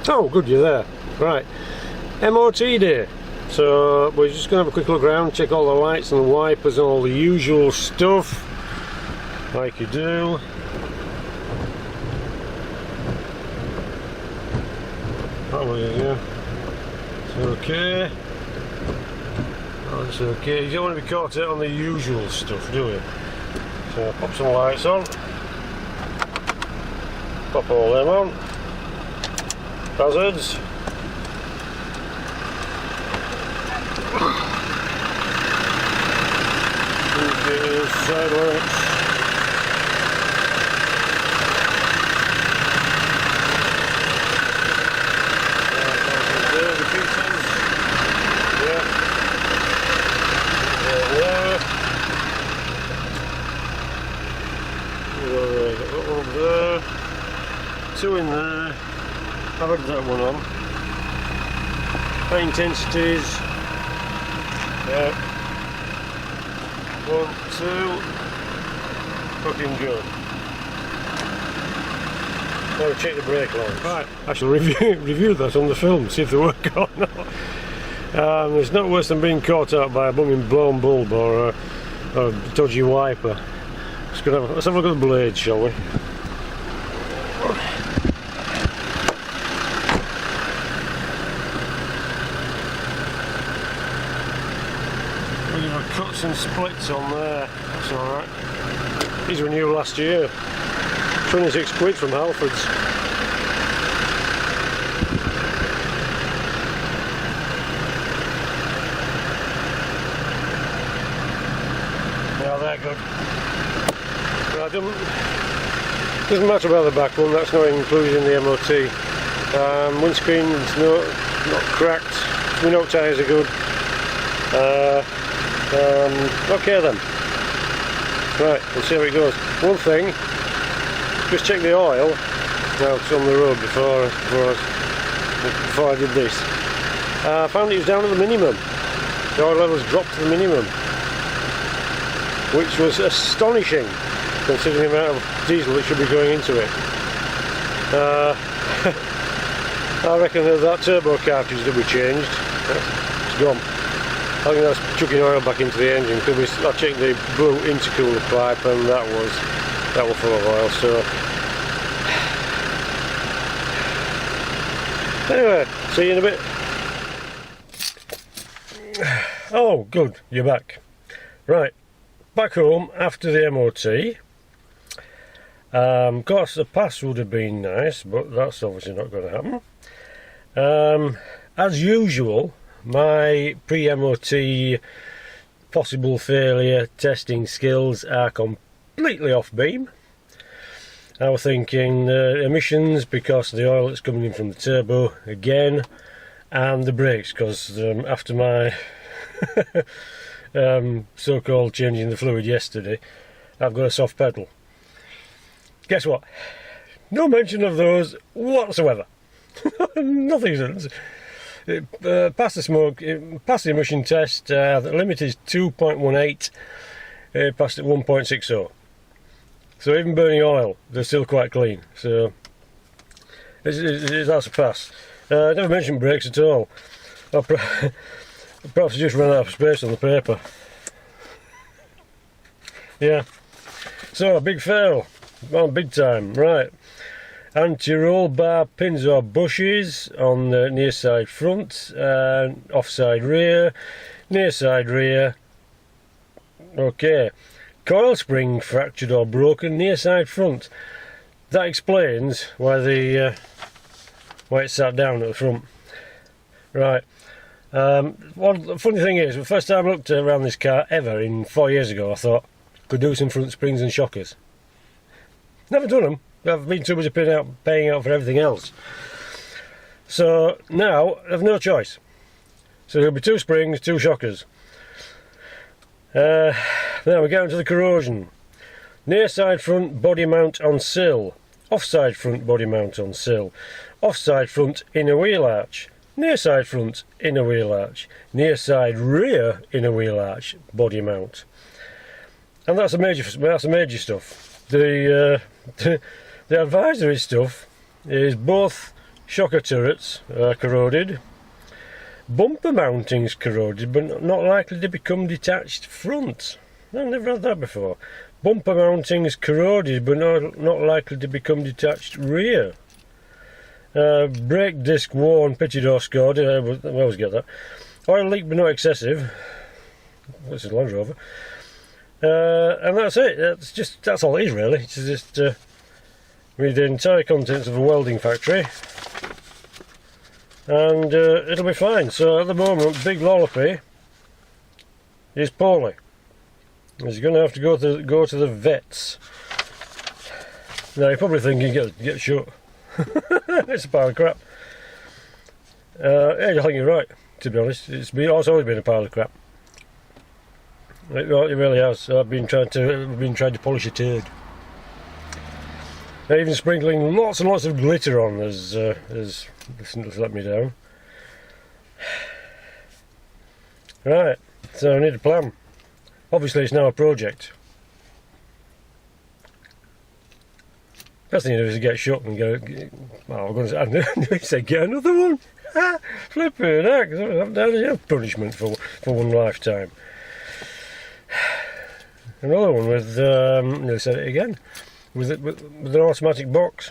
Oh, good, you're there. Right, M.O.T day. So we're just going to have a quick look around, check all the lights and the wipers and all the usual stuff, like you do. Oh yeah, it's okay. That's okay. You don't want to be caught out on the usual stuff, do you? So pop some lights on. Pop all them on. Hazards. Okay, side lights. The pieces. Yeah. There. Got that one up there. Two in there. I've had that one on. High intensities. Yeah. 1, 2. Looking good. Now we check the brake lines. Right. I shall review that on the film, see if they work or not. It's not worse than being caught out by a bumming blown bulb or a dodgy wiper. Let's have a look at the blades, shall we? Cuts and splits on there, that's alright. These were new last year. 26 quid from Halfords. Yeah, they're good. Doesn't matter about the back one, that's not included in the M.O.T. Windscreen's not cracked, M.O.T tyres are good. Okay then. Right, we'll see how it goes. One thing, just check the oil. Now it's on the road before I did this. I found it was down to the minimum. The oil levels dropped to the minimum, which was astonishing considering the amount of diesel that should be going into it. I reckon that turbo cartridge that we changed, it's gone. I think that's chucking oil back into the engine because I checked the blue intercooler pipe and that was full of oil. So anyway, see you in a bit. Oh, good, you're back. Right, back home after the M.O.T. Of course, the pass would have been nice, but that's obviously not going to happen. As usual, my pre-M.O.T. possible failure testing skills are completely off beam. I was thinking emissions because of the oil that's coming in from the turbo again, and the brakes because after my so-called changing the fluid yesterday, I've got a soft pedal. Guess what? No mention of those whatsoever. Nothing. Past the smoke, past the emission test, the limit is 2.18, passed at 1.60. So even burning oil, they're still quite clean. So that's a pass. Never mentioned brakes at all. Perhaps I just ran out of space on the paper. Yeah. So big fail. Oh, big time. Right. Anti-roll bar pins or bushes on the near side front, off side rear, near side rear. Okay. Coil spring fractured or broken near side front. That explains why it sat down at the front. Right. One the funny thing is, the first time I looked around this car ever in 4 years ago, I thought could do some front springs and shockers. Never done them. I've been too busy paying out for everything else. So now I've no choice. So there'll be 2 springs, 2 shockers. Now we get into the corrosion. Near side front body mount on sill. Off side front body mount on sill. Off side front inner wheel arch. Near side front inner wheel arch. Near side rear inner wheel arch body mount. And that's a major stuff. The advisory stuff is both shocker turrets are corroded. Bumper mountings corroded, but not likely to become detached front. I've never had that before. Bumper mountings corroded, but not likely to become detached rear. Brake disc worn, pitted or scored. I always get that. Oil leak, but not excessive. This is Land Rover. And that's it. That's all it is really. It's just read the entire contents of a welding factory, and it'll be fine. So at the moment, Big Lollopy is poorly. He's going to have to go to the vets. Now you're probably thinking, get shut. It's a pile of crap. Yeah, I think you're right. To be honest, it's always been a pile of crap. It really has. I've been trying to polish a turd. Even sprinkling lots and lots of glitter on has let me down. Right, so I need a plan. Obviously, it's now a project. Best thing to do is get shut and go. Well, I'm going to say get another one. Flipping heck! That's punishment for one lifetime. Another one with. I'll say it again. With an automatic box,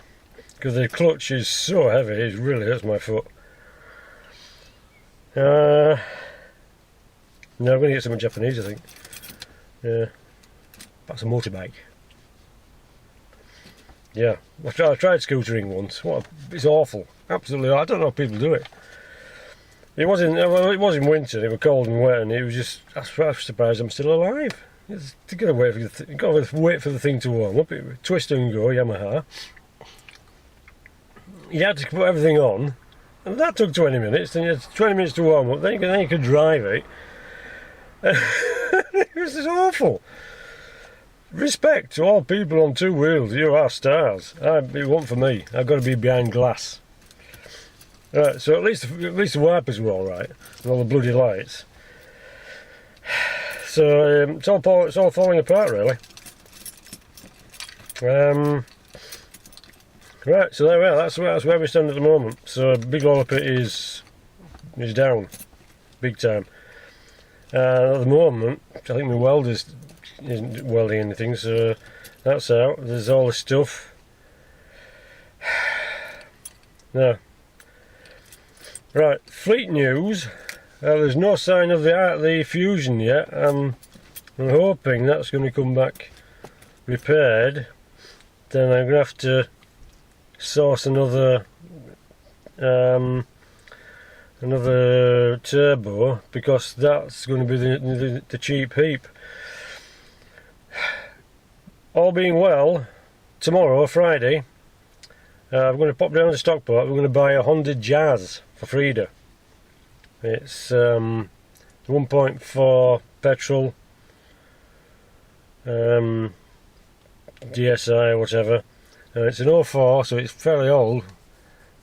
because the clutch is so heavy, it really hurts my foot. No, I'm going to get something Japanese, I think. Yeah, that's a motorbike. Yeah, I tried scootering once. It's awful, absolutely. I don't know how people do it. It was in winter. It was cold and wet, and it was just. I was surprised I'm still alive. You got to wait for the thing to warm up. Twist and go, Yamaha. You had to put everything on, and that took 20 minutes. Then you had 20 minutes to warm up. Then you could drive it. It was just awful. Respect to all people on two wheels. You are stars. It wasn't for me. I've got to be behind glass. Right. So at least the wipers were all right, and all the bloody lights. So it's all falling apart really. Right, so there we are. That's where we stand at the moment. So Big Lollopy is down, big time. At the moment, I think my welder's isn't welding anything, so that's out. There's all the stuff. Now, right, fleet news. There's no sign of the fusion yet. I'm hoping that's going to come back repaired. Then I'm going to have to source another turbo, because that's going to be the cheap heap. All being well, tomorrow, Friday, I'm going to pop down to Stockport. We're going to buy a Honda Jazz for Frida. It's 1.4 petrol, DSI or whatever. It's an 04, so it's fairly old,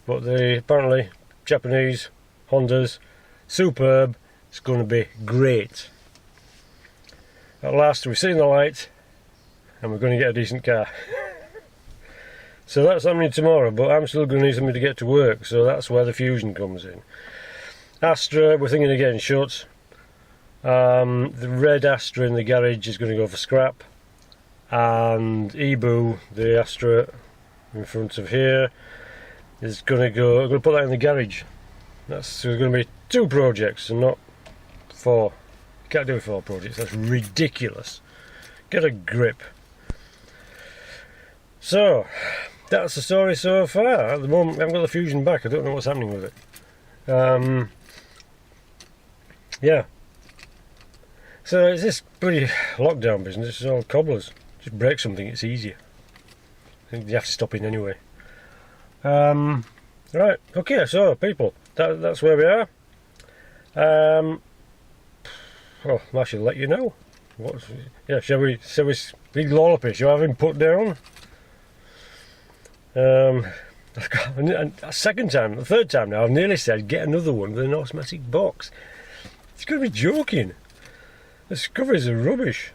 but apparently Japanese Hondas, superb. It's going to be great. At last we've seen the light, and we're going to get a decent car. So that's happening tomorrow, but I'm still going to need something to get to work, so that's where the fusion comes in. Astra, we're thinking of getting shut. The red Astra in the garage is going to go for scrap, and Ibu, the Astra in front of here, is going to go. I'm going to put that in the garage. So there's going to be 2 projects and not 4. You can't do 4 projects. That's ridiculous. Get a grip. So that's the story so far. At the moment, I haven't got the fusion back. I don't know what's happening with it. Yeah. So it's this bloody lockdown business. It's all cobblers. Just break something, it's easier. I think you have to stop in anyway. Right, okay, so people, that's where we are. Well, I shall let you know. Shall we Big Lollopy, shall I have him put down? The third time now, I've nearly said get another one with an automatic box. It's going to be joking. The covers are rubbish.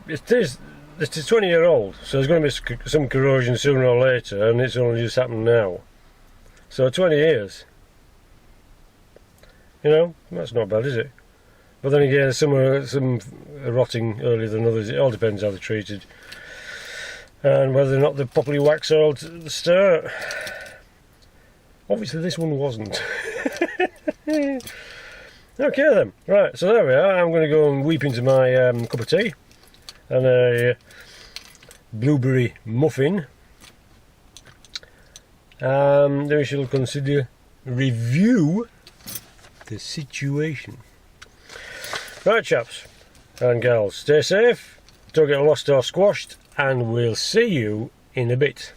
This it's a 20-year-old, so there's going to be some corrosion sooner or later, and it's only just happened now. So 20 years. You know, that's not bad, is it? But then again, some are rotting earlier than others. It all depends how they're treated, and whether or not they're properly wax oiled at the start. Obviously, this one wasn't. Okay then, right, so there we are. I'm going to go and weep into my cup of tea and a blueberry muffin. Then we shall consider review the situation. Right, chaps and gals, stay safe, don't get lost or squashed, and we'll see you in a bit.